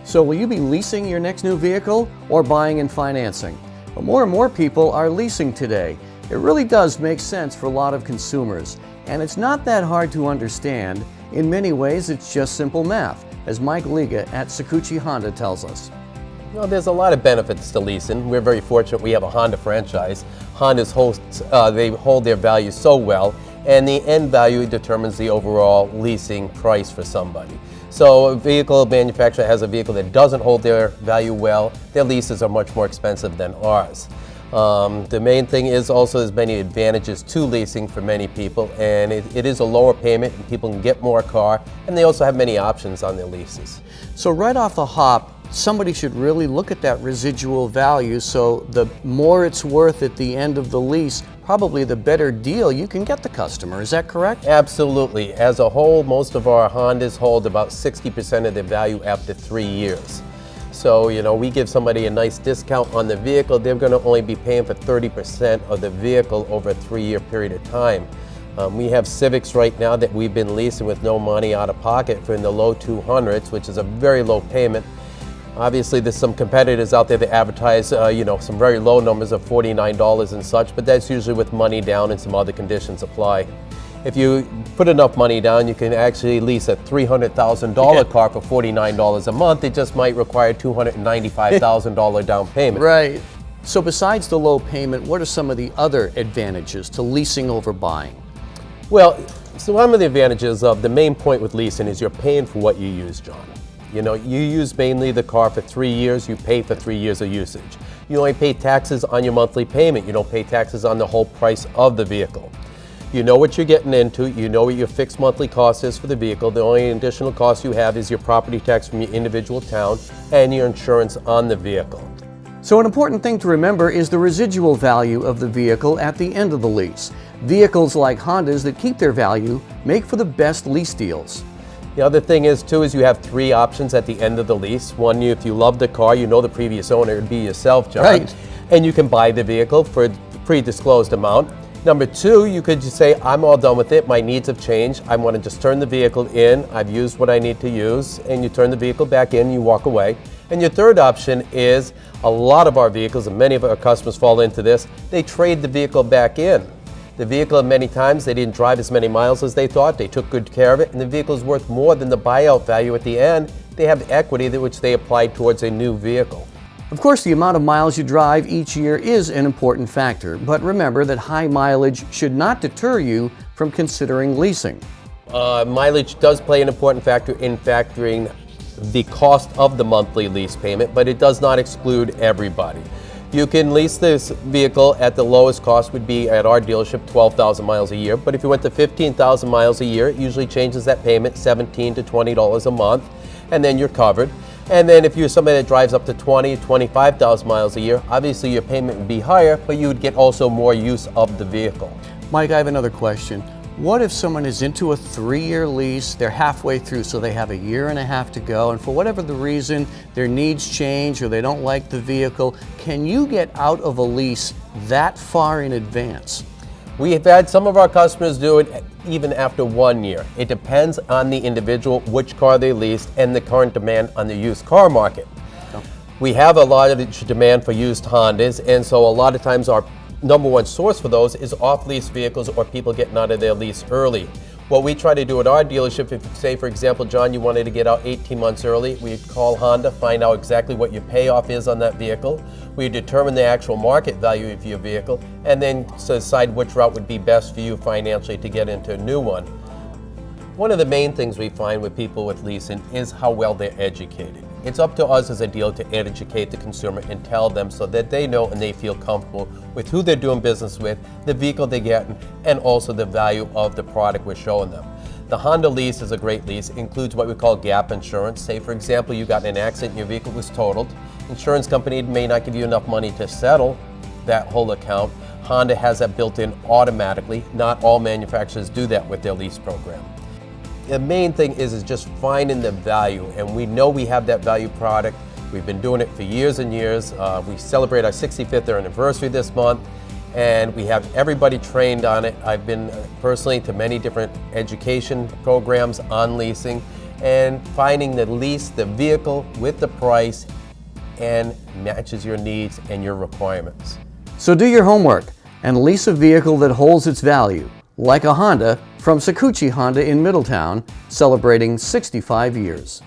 So will you be leasing your next new vehicle or buying and financing? Well, more and more people are leasing today. It really does make sense for a lot of consumers. And it's not that hard to understand. In many ways, it's just simple math, as Mike Liga at Sakuchi Honda tells us. Well, there's a lot of benefits to leasing. We're very fortunate we have a Honda franchise. Honda's they hold their value so well, and the end value determines the overall leasing price for somebody. So a vehicle manufacturer has a vehicle that doesn't hold their value well, their leases are much more expensive than ours. The main thing is also there's many advantages to leasing for many people, and it is a lower payment and people can get more car, and they also have many options on their leases. So right off the hop, somebody should really look at that residual value, so the more it's worth at the end of the lease, probably the better deal you can get the customer. Is that correct? Absolutely. As a whole, most of our Hondas hold about 60% of their value after 3 years. So, we give somebody a nice discount on the vehicle. They're going to only be paying for 30% of the vehicle over a 3-year period of time. We have Civics right now that we've been leasing with no money out of pocket for in the low 200s, which is a very low payment. Obviously, there's some competitors out there that advertise, some very low numbers of $49 and such, but that's usually with money down and some other conditions apply. If you put enough money down, you can actually lease a $300,000 car for $49 a month. It just might require $295,000 down payment. Right. So besides the low payment, what are some of the other advantages to leasing over buying? Well, so one of the advantages of the main point with leasing is you're paying for what you use, John. You use mainly the car for 3 years, you pay for 3 years of usage. You only pay taxes on your monthly payment. You don't pay taxes on the whole price of the vehicle. You know what you're getting into, you know what your fixed monthly cost is for the vehicle. The only additional cost you have is your property tax from your individual town and your insurance on the vehicle. So an important thing to remember is the residual value of the vehicle at the end of the lease. Vehicles like Hondas that keep their value make for the best lease deals. The other thing is you have 3 options at the end of the lease. One, if you love the car, the previous owner, it would be yourself, John. Right. And you can buy the vehicle for a pre-disclosed amount. Number 2, you could just say, I'm all done with it, my needs have changed, I want to just turn the vehicle in, I've used what I need to use, and you turn the vehicle back in, you walk away. And your third option is, a lot of our vehicles, and many of our customers fall into this, they trade the vehicle back in. The vehicle, many times, they didn't drive as many miles as they thought, they took good care of it, and the vehicle is worth more than the buyout value at the end. They have equity which they applied towards a new vehicle. Of course, the amount of miles you drive each year is an important factor, but remember that high mileage should not deter you from considering leasing. Mileage does play an important factor in factoring the cost of the monthly lease payment, but it does not exclude everybody. You can lease this vehicle at the lowest cost would be at our dealership 12,000 miles a year, but if you went to 15,000 miles a year, it usually changes that payment $17 to $20 a month, and then you're covered. And then if you're somebody that drives up to 25,000 miles a year, obviously your payment would be higher, but you would get also more use of the vehicle. Mike, I have another question. What if someone is into a 3-year lease, they're halfway through, so they have a year and a half to go, and for whatever the reason, their needs change or they don't like the vehicle, can you get out of a lease that far in advance? We have had some of our customers do it even after 1 year. It depends on the individual, which car they leased, and the current demand on the used car market. We have a lot of demand for used Hondas, and so a lot of times our number one source for those is off-lease vehicles or people getting out of their lease early. What we try to do at our dealership, if say for example, John, you wanted to get out 18 months early, we'd call Honda, find out exactly what your payoff is on that vehicle. We determine the actual market value of your vehicle and then decide which route would be best for you financially to get into a new one. One of the main things we find with people with leasing is how well they're educated. It's up to us as a dealer to educate the consumer and tell them so that they know and they feel comfortable with who they're doing business with, the vehicle they're getting, and also the value of the product we're showing them. The Honda lease is a great lease. It includes what we call gap insurance. Say, for example, you got in an accident and your vehicle was totaled. Insurance company may not give you enough money to settle that whole account. Honda has that built in automatically. Not all manufacturers do that with their lease program. The main thing is just finding the value, and we know we have that value product. We've been doing it for years and years. We celebrate our 65th anniversary this month, and we have everybody trained on it. I've been personally to many different education programs on leasing, and finding the vehicle with the price and matches your needs and your requirements. So do your homework and lease a vehicle that holds its value, like a Honda from Sakuchi Honda in Middletown, celebrating 65 years.